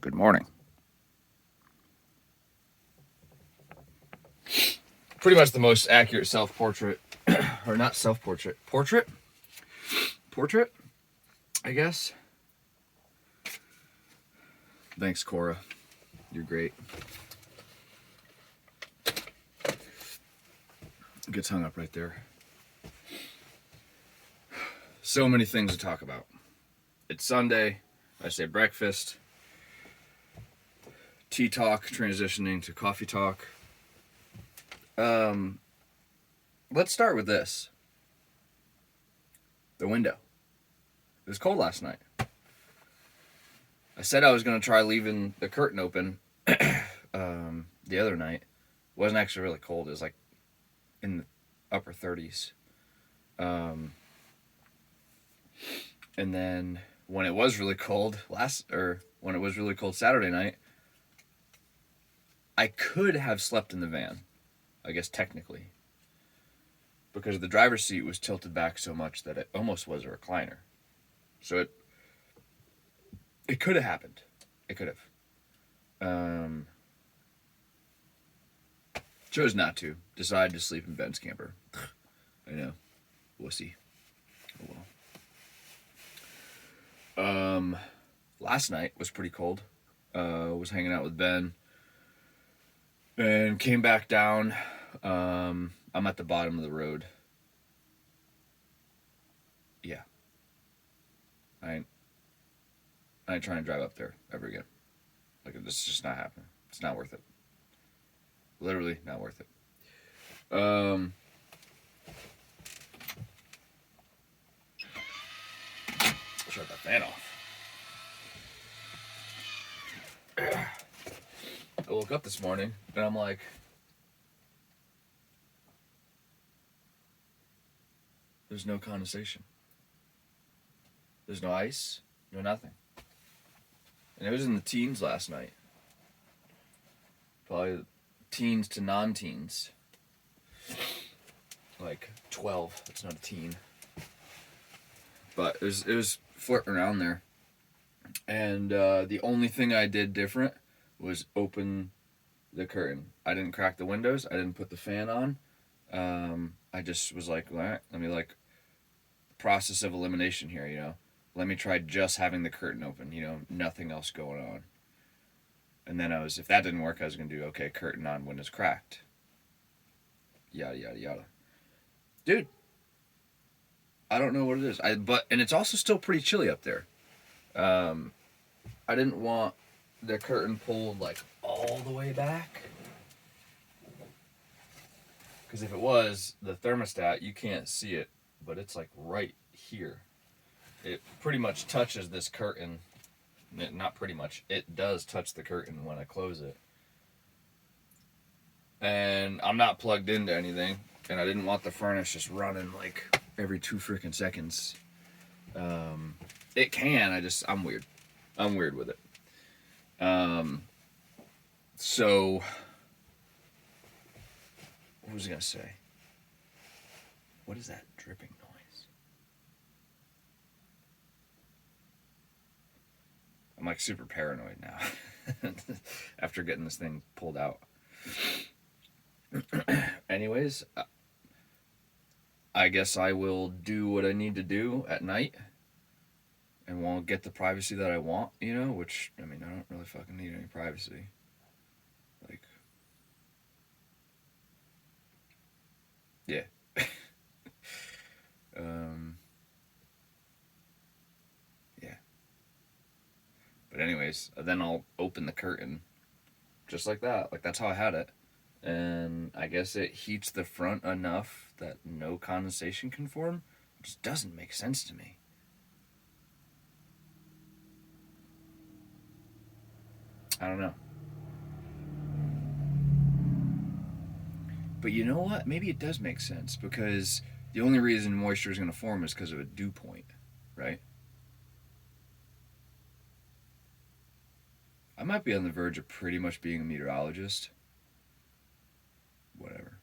Good morning. Pretty much the most accurate self-portrait, or not self-portrait, portrait, I guess. Thanks, Cora. You're great. Gets hung up right there. So many things to talk about. It's Sunday. I say breakfast. Tea talk transitioning to coffee talk. Let's start with this. The window. It was cold last night. I said I was going to try leaving the curtain open the other night. It wasn't actually really cold. It was like in the upper 30s. And then when it was really cold when it was really cold Saturday night, I could have slept in the van, I guess technically, because the driver's seat was tilted back so much that it almost was a recliner. So it could have happened. It could have. Chose not to. Decided to sleep in Ben's camper. I know. Wussy. Oh well. Last night was pretty cold. Was hanging out with Ben. And came back down. I'm at the bottom of the road. Yeah. I ain't trying to drive up there ever again. Like, this is just not happening. It's not worth it. Literally not worth it. Shut that fan off. I woke up this morning and I'm like, there's no condensation. There's no ice, no nothing. And it was in the teens last night. Probably teens to non-teens. Like 12. It's not a teen. But it was flirting around there. And the only thing I did different was open the curtain. I didn't crack the windows. I didn't put the fan on. I just was like, all right, let me process of elimination here, you know. Let me try just having the curtain open, you know, nothing else going on. And then if that didn't work, I was going to do, okay, curtain on, windows cracked. Yada, yada, yada. Dude, I don't know what it is. And it's also still pretty chilly up there. I didn't want the curtain pulled, like, all the way back. Because if it was, the thermostat, you can't see it, but it's, like, right here. It pretty much touches this curtain. Not pretty much. It does touch the curtain when I close it. And I'm not plugged into anything. And I didn't want the furnace just running like every 2 freaking seconds. It can. I'm weird. I'm weird with it. So, what was I going to say? What is that dripping noise? I'm like super paranoid now after getting this thing pulled out. Anyways, I guess I will do what I need to do at night and won't get the privacy that I want, you know, which, I mean, I don't really fucking need any privacy. Like, yeah. Yeah. But anyways, then I'll open the curtain just like that. Like, that's how I had it. And I guess it heats the front enough that no condensation can form, which doesn't make sense to me. I don't know. But you know what? Maybe it does make sense, because the only reason moisture is going to form is because of a dew point, right? I might be on the verge of pretty much being a meteorologist. Whatever.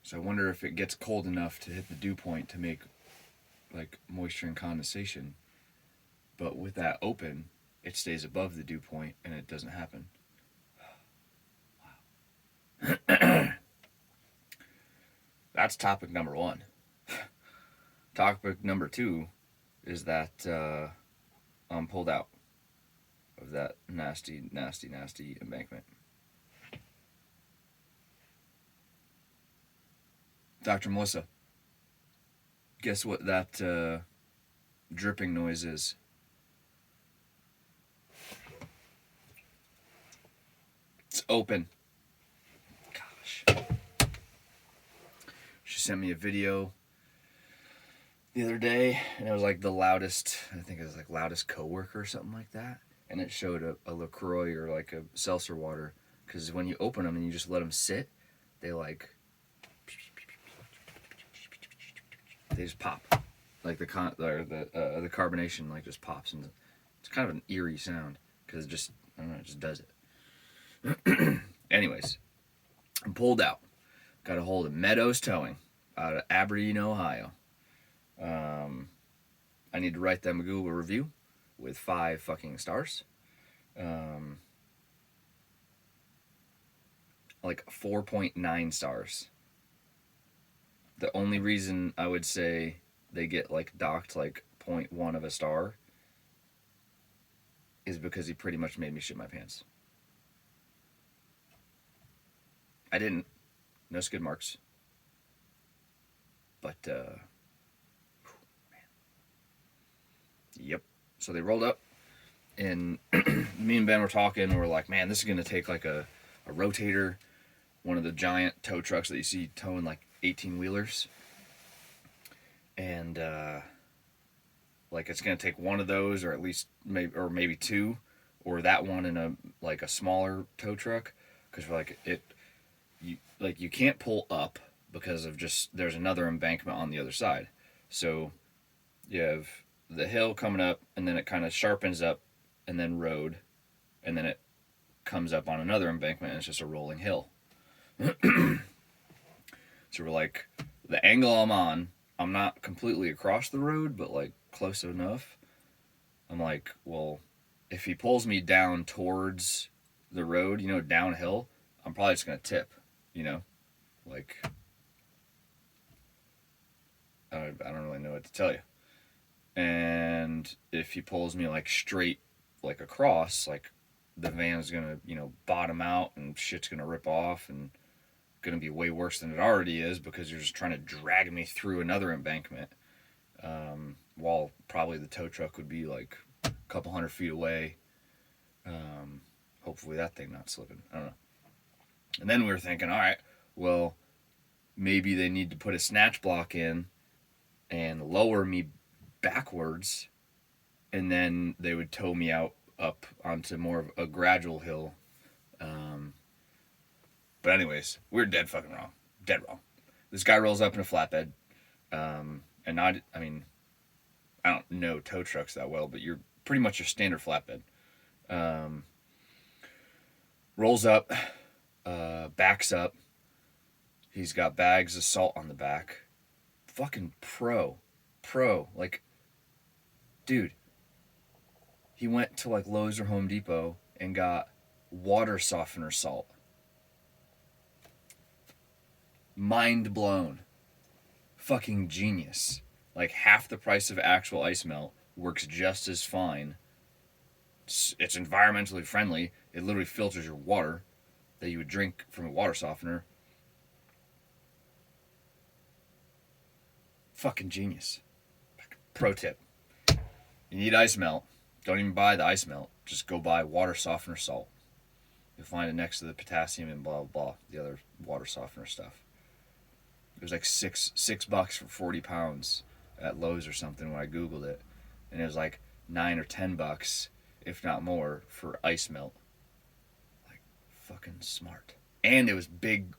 So I wonder if it gets cold enough to hit the dew point to make like moisture and condensation. But with that open, it stays above the dew point and it doesn't happen. That's topic number one. Topic number two is that I'm pulled out of that nasty, nasty, nasty embankment. Dr. Melissa, guess what that dripping noise is? It's open. Gosh. She sent me a video the other day, and it was like the loudest, I think it was like loudest coworker or something like that. And it showed a LaCroix or like a seltzer water. Because when you open them and you just let them sit, they like, they just pop. Like the carbonation like just pops. And it's kind of an eerie sound. Because it just, I don't know, it just does it. Anyways, I'm pulled out. Got a hold of Meadows Towing out of Aberdeen, Ohio. I need to write them a Google review with 5 fucking stars. Like 4.9 stars. The only reason I would say they get like docked like 0.1 of a star is because he pretty much made me shit my pants. I didn't. No skid marks. But, man. Yep. So they rolled up, and me and Ben were talking, and we're like, man, this is going to take like a rotator, one of the giant tow trucks that you see towing like 18-wheelers. And, like, it's going to take one of those, or at least maybe 2, or that one in a smaller tow truck, because we're like, you can't pull up because of just, there's another embankment on the other side. So you have the hill coming up, and then it kind of sharpens up, and then road, and then it comes up on another embankment, and it's just a rolling hill. So we're like, the angle I'm on, I'm not completely across the road, but like close enough. I'm like, well, if he pulls me down towards the road, downhill, I'm probably just going to tip, like, I don't really know what to tell you. And if he pulls me like straight, like across, like the van's gonna, bottom out and shit's gonna rip off and gonna be way worse than it already is because you're just trying to drag me through another embankment. While probably the tow truck would be like a couple 100 feet away. Hopefully that thing not slipping. I don't know. And then we were thinking, all right, well, maybe they need to put a snatch block in and lower me backwards, and then they would tow me up onto more of a gradual hill. But anyways, we're dead fucking wrong. Dead wrong. This guy rolls up in a flatbed, and I don't know tow trucks that well, but you're pretty much your standard flatbed. Rolls up, backs up. He's got bags of salt on the back. Fucking pro. Like, dude, he went to like Lowe's or Home Depot and got water softener salt. Mind blown. Fucking genius. Like half the price of actual ice melt, works just as fine. It's environmentally friendly. It literally filters your water that you would drink from a water softener. Fucking genius. Pro tip. You need ice melt. Don't even buy the ice melt. Just go buy water softener salt. You'll find it next to the potassium and blah, blah, blah. The other water softener stuff. It was like $6 for 40 pounds at Lowe's or something when I Googled it. And it was like $9 or $10, if not more, for ice melt. Like, fucking smart. And it was big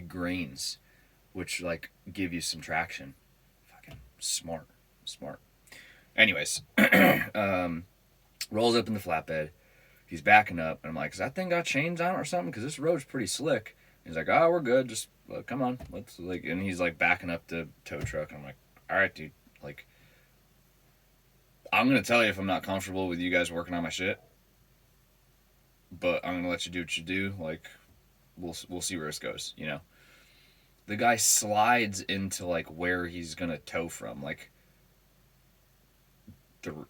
grains, which like give you some traction. Fucking smart. Anyways, rolls up in the flatbed. He's backing up, and I'm like, "Has that thing got chains on it or something? Because this road's pretty slick." He's like, "Oh, we're good. Just come on, let's like." And he's like backing up the tow truck. I'm like, "All right, dude. Like, I'm gonna tell you if I'm not comfortable with you guys working on my shit, but I'm gonna let you do what you do. Like, we'll see where this goes. You know, the guy slides into like where he's gonna tow from. Like,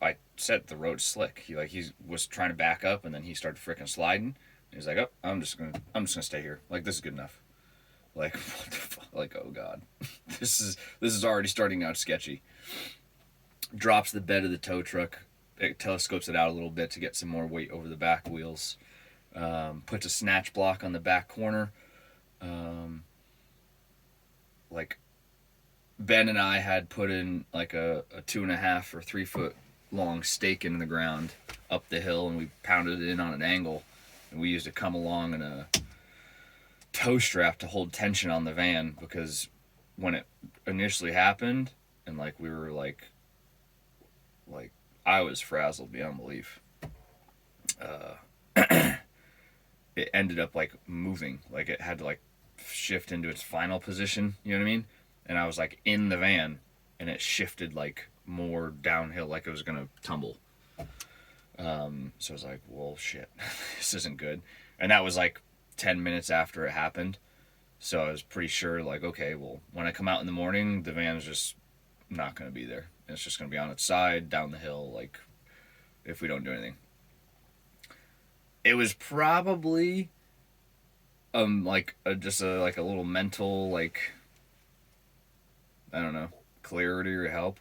I said the road's slick. He was trying to back up, and then he started freaking sliding. He's like, oh, I'm just gonna stay here. Like, this is good enough. Like, what the fuck? Like, oh god, this is already starting out sketchy. Drops the bed of the tow truck. It telescopes it out a little bit to get some more weight over the back wheels. Puts a snatch block on the back corner. Like, Ben and I had put in like a 2.5 or 3 foot long stake in the ground up the hill, and we pounded it in on an angle, and we used to come along in a tow strap to hold tension on the van, because when it initially happened, and like we were like I was frazzled beyond belief. It ended up like moving, like it had to like shift into its final position. You know what I mean? And I was like in the van, and it shifted like more downhill, like it was gonna tumble. So I was like, well, shit, this isn't good. And that was like 10 minutes after it happened. So I was pretty sure, like, okay, well, when I come out in the morning, the van's just not going to be there. It's just going to be on its side, down the hill, like, if we don't do anything. It was probably, just a little mental, like, I don't know, clarity or help.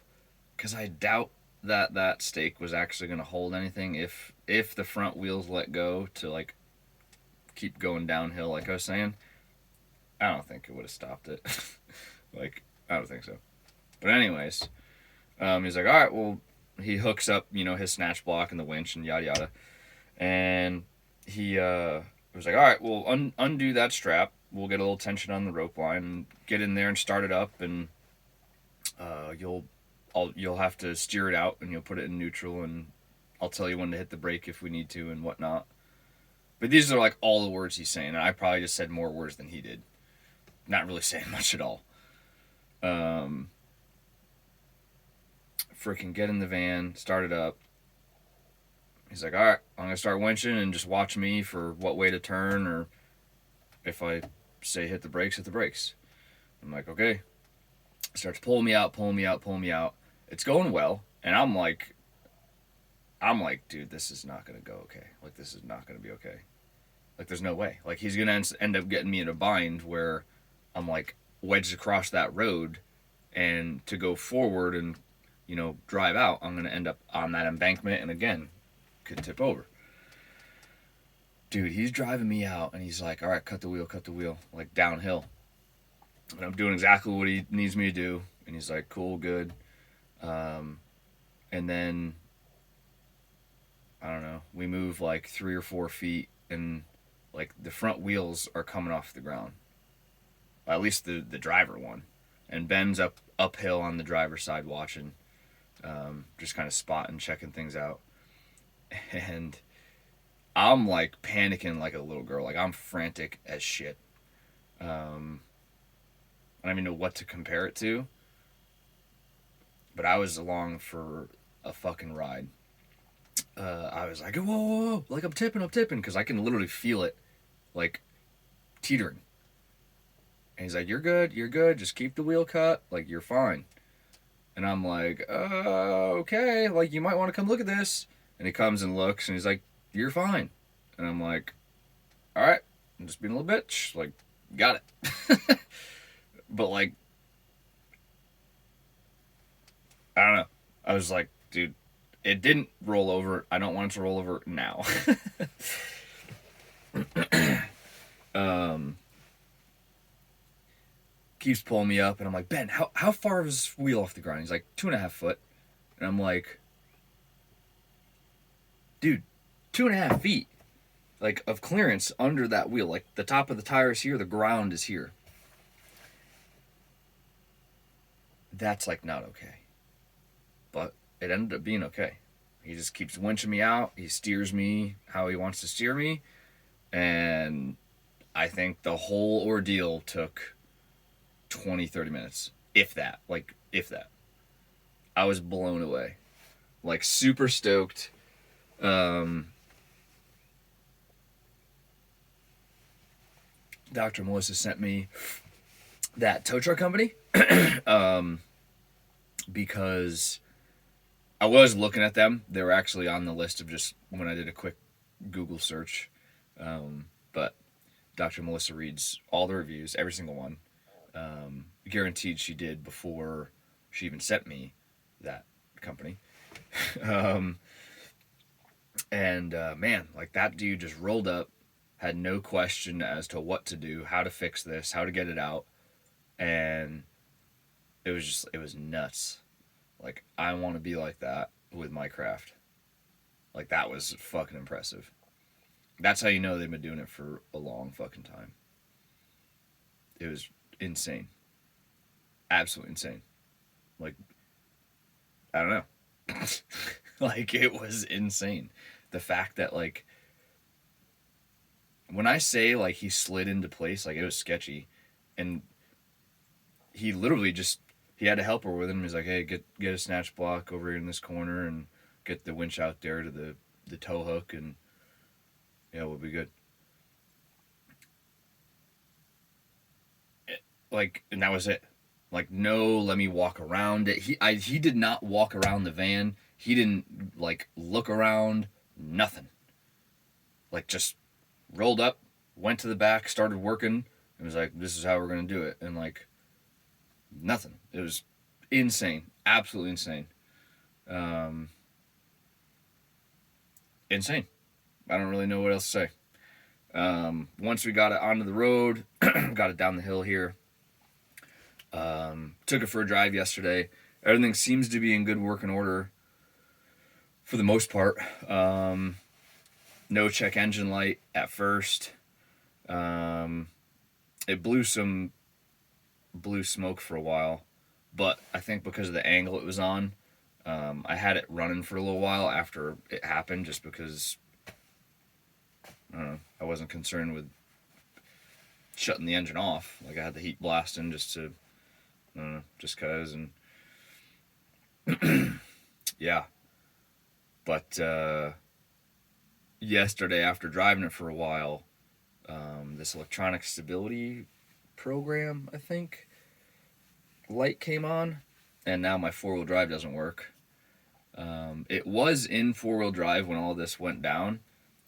Because I doubt that stake was actually going to hold anything if the front wheels let go to, like, keep going downhill, like I was saying. I don't think it would have stopped it. Like, I don't think so. But anyways, he's like, all right, well, he hooks up, his snatch block and the winch and yada yada. And he was like, all right, well, undo that strap. We'll get a little tension on the rope line and get in there and start it up. And you'll have to steer it out, and you'll put it in neutral, and I'll tell you when to hit the brake if we need to and whatnot. But these are like all the words he's saying, and I probably just said more words than he did. Not really saying much at all. Freaking get in the van, start it up. He's like, all right, I'm going to start winching, and just watch me for what way to turn, or if I say hit the brakes, hit the brakes. I'm like, okay. Starts pulling me out. It's going well, and I'm like, dude, this is not going to go okay. Like, this is not going to be okay. Like, there's no way. Like, he's going to end up getting me in a bind where I'm, like, wedged across that road, and to go forward and, drive out, I'm going to end up on that embankment, and again, could tip over. Dude, he's driving me out, and he's like, all right, cut the wheel, like, downhill. And I'm doing exactly what he needs me to do, and he's like, cool, good. And then, I don't know, we move like 3 or 4 feet, and like the front wheels are coming off the ground. At least the driver one. And Ben's uphill on the driver's side watching, just kind of spotting, checking things out. And I'm like panicking like a little girl. Like, I'm frantic as shit. I don't even know what to compare it to. But I was along for a fucking ride. I was like, whoa, whoa, whoa. Like, I'm tipping, because I can literally feel it, like, teetering. And he's like, you're good, just keep the wheel cut, like, you're fine. And I'm like, okay, like, you might want to come look at this. And he comes and looks, and he's like, you're fine. And I'm like, all right, I'm just being a little bitch, like, got it. But, like, I don't know. I was like, dude, it didn't roll over. I don't want it to roll over now. Keeps pulling me up, and I'm like, Ben, how far is this wheel off the ground? He's like, 2.5 foot. And I'm like, dude, 2.5 feet, like, of clearance under that wheel. Like, the top of the tire is here, the ground is here. That's, like, not okay. But it ended up being okay. He just keeps winching me out. He steers me how he wants to steer me. And I think the whole ordeal took 20, 30 minutes. If that. Like, if that. I was blown away. like super stoked. Dr. Melissa sent me that tow truck company because I was looking at them. They were actually on the list of just when I did a quick Google search. But Dr. Melissa reads all the reviews, every single one. Guaranteed she did before she even sent me that company. Man, like that dude just rolled up, had no question as to what to do, how to fix this, how to get it out. And it was nuts. Like, I want to be like that with my craft. Like, that was fucking impressive. That's how you know they've been doing it for a long fucking time. It was insane. Absolutely insane. Like, I don't know. Like, it was insane. The fact that, like, when I say, like, he slid into place, like, it was sketchy. And he literally just, he had a helper with him. He's like, hey, get a snatch block over here in this corner and get the winch out there to the tow hook, and yeah, we'll be good. And that was it. Like, no, let me walk around it. He did not walk around the van. He didn't, like, look around. Nothing. Like, just rolled up, went to the back, started working, and was like, this is how we're going to do it. And, like, nothing. It was insane. Absolutely insane. Insane. I don't really know what else to say. Once we got it onto the road, got it down the hill here, took it for a drive yesterday. Everything seems to be in good working order for the most part. No check engine light at first. It blew smoke for a while, but I think because of the angle it was on, I had it running for a little while after it happened, just because I don't know, I wasn't concerned with shutting the engine off. Like, I had the heat blasting just to, I don't know, just cause. And yeah, but yesterday after driving it for a while, this electronic stability program, I think, light came on, and now my four-wheel drive doesn't work. It was in four-wheel drive when all this went down,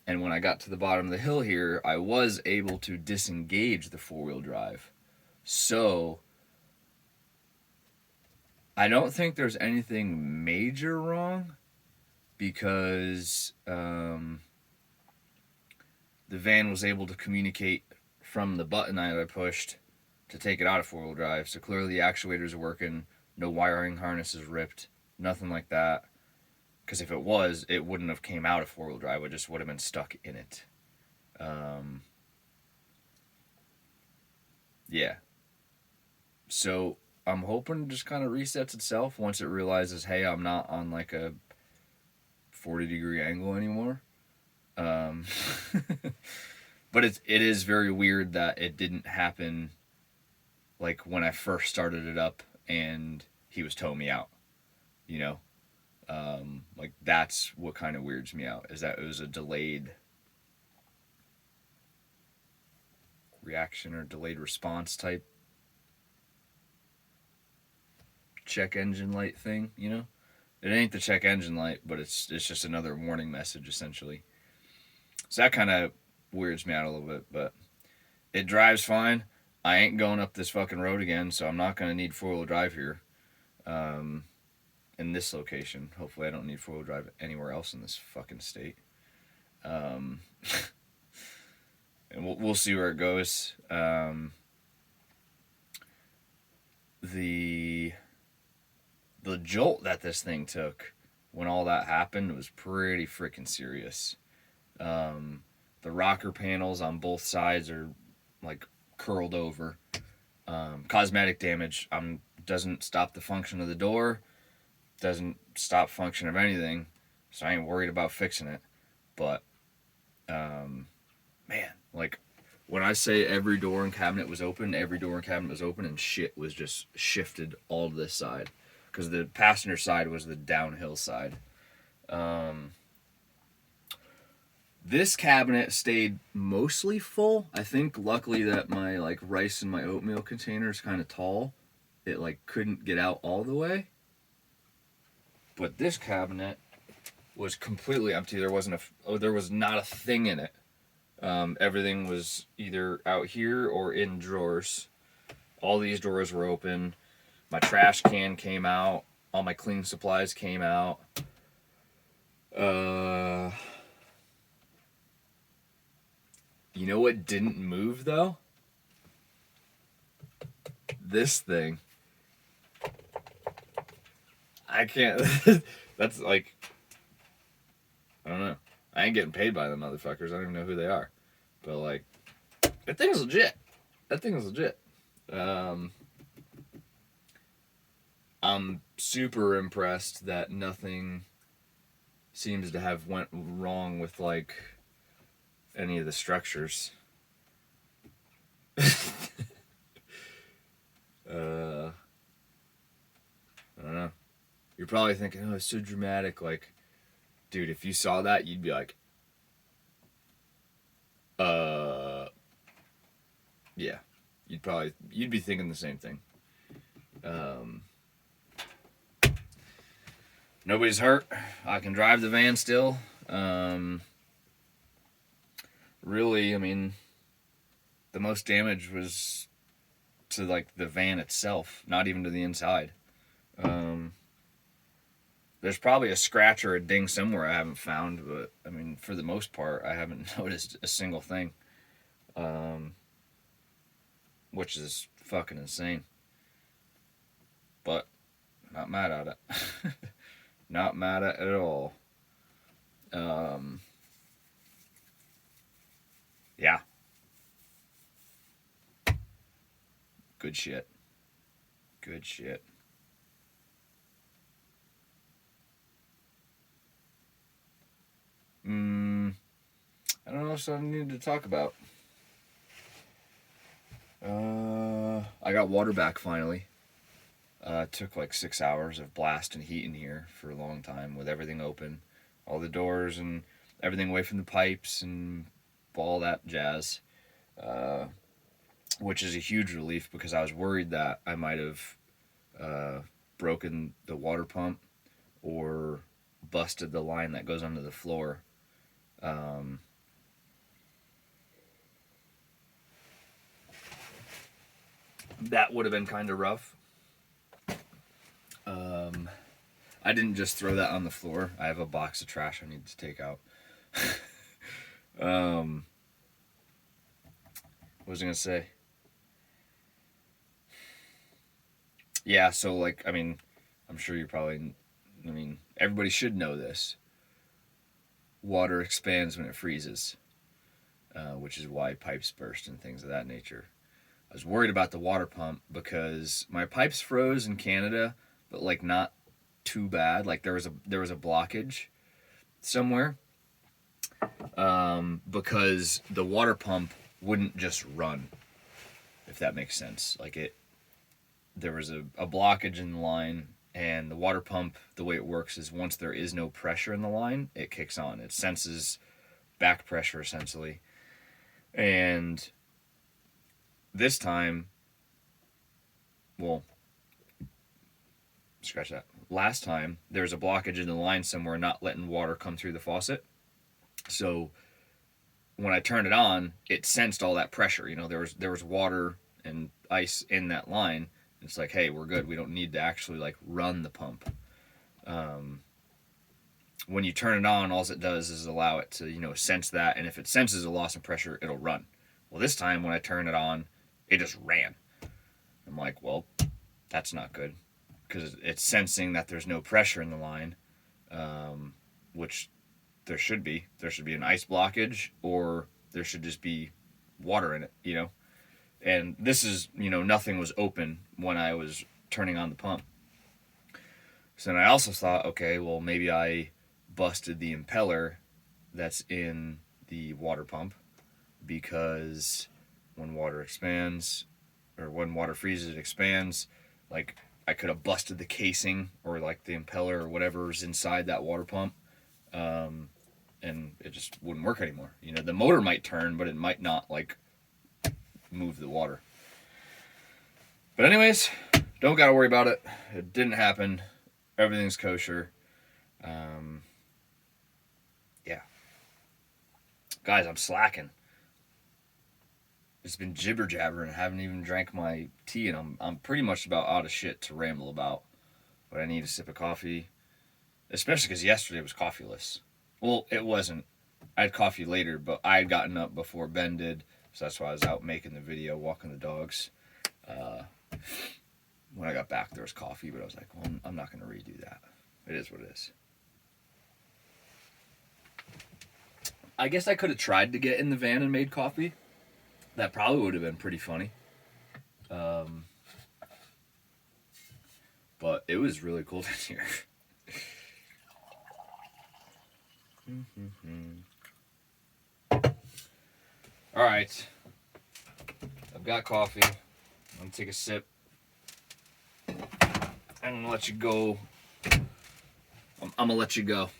and when I got to the bottom of the hill here, I was able to disengage the four-wheel drive. So I don't think there's anything major wrong, because the van was able to communicate from the button that I pushed to take it out of four-wheel drive. So clearly the actuators are working, no wiring harness is ripped, nothing like that. Because if it was, it wouldn't have came out of four-wheel drive, it just would have been stuck in it. Yeah. So I'm hoping it just kind of resets itself once it realizes, hey, I'm not on like a 40-degree angle anymore. But it is very weird that it didn't happen like when I first started it up and he was towing me out, you know? Like, that's what kind of weirds me out, is that it was a delayed reaction or delayed response type check engine light thing, you know? It ain't the check engine light, but it's just another warning message, essentially. So that kind of weirds me out a little bit, but it drives fine. I ain't going up this fucking road again, so I'm not going to need four-wheel drive here. In this location. Hopefully I don't need four-wheel drive anywhere else in this fucking state. And we'll see where it goes. The jolt that this thing took when all that happened was pretty freaking serious. The rocker panels on both sides are like curled over. Cosmetic damage. Doesn't stop the function of the door. Doesn't stop function of anything. So I ain't worried about fixing it. But, man, like, when I say every door and cabinet was open, and shit was just shifted all to this side. Because the passenger side was the downhill side. Um, this cabinet stayed mostly full. I think luckily that my like rice and my oatmeal container is kind of tall. It like couldn't get out all the way. But this cabinet was completely empty. There was not a thing in it. Everything was either out here or in drawers. All these drawers were open. My trash can came out. All my cleaning supplies came out. You know what didn't move though? This thing. I can't. That's like, I don't know. I ain't getting paid by them motherfuckers. I don't even know who they are. But like, that thing's legit. That thing is legit. I'm super impressed that nothing seems to have went wrong with like any of the structures. I don't know. You're probably thinking, oh, it's so dramatic. Like, dude, if you saw that, you'd be like, yeah. You'd be thinking the same thing. Nobody's hurt. I can drive the van still. Really, I mean, the most damage was to like the van itself, not even to the inside. There's probably a scratch or a ding somewhere I haven't found, but I mean, for the most part, I haven't noticed a single thing, which is fucking insane. But not mad at it. Not mad at it at all. Yeah. Good shit. Good shit. I don't know if something I need to talk about. I got water back finally. It took like 6 hours of blast and heat in here for a long time with everything open. All the doors and everything away from the pipes and all that jazz. Which is a huge relief because I was worried that I might have broken the water pump or busted the line that goes under the floor. That would have been kind of rough. I didn't just throw that on the floor. I have a box of trash I need to take out. What was I gonna say? Yeah, so like, I mean, I'm sure everybody should know this. Water expands when it freezes, which is why pipes burst and things of that nature. I was worried about the water pump because my pipes froze in Canada, but like not too bad. Like there was a blockage somewhere, because the water pump wouldn't just run, if that makes sense. Like there was a blockage in the line, and the water pump, the way it works is once there is no pressure in the line, it kicks on. It senses back pressure essentially, and this time, well, scratch that. Last time, there was a blockage in the line somewhere not letting water come through the faucet. So when I turned it on, it sensed all that pressure. You know, there was water and ice in that line. It's like, hey, we're good. We don't need to actually like run the pump. When you turn it on, all it does is allow it to, sense that. And if it senses a loss in pressure, it'll run. Well, this time when I turned it on, it just ran. I'm like, well, that's not good, because it's sensing that there's no pressure in the line, which there should be. There should be an ice blockage, or there should just be water in it, And this is, nothing was open when I was turning on the pump. So then I also thought, okay, well, maybe I busted the impeller that's in the water pump, because when water expands, or when water freezes, it expands. Like, I could have busted the casing or like the impeller or whatever's inside that water pump, and it just wouldn't work anymore. You know, the motor might turn, but it might not like move the water. But anyways, don't gotta worry about it. It didn't happen. Everything's kosher. Yeah. Guys, I'm slacking. It's been jibber jabbering. I haven't even drank my tea, and I'm pretty much about out of shit to ramble about. But I need a sip of coffee, especially because yesterday was coffeeless. Well, it wasn't. I had coffee later, but I had gotten up before Ben did, so that's why I was out making the video, walking the dogs. When I got back, there was coffee, but I was like, well, I'm not going to redo that. It is what it is. I guess I could have tried to get in the van and made coffee. That probably would have been pretty funny. But it was really cold in here. All right. I've got coffee. I'm going to take a sip. I'm going to let you go. I'm going to let you go.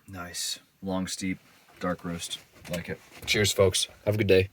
Nice. Long, steep, dark roast. Like it. Cheers, folks. Have a good day.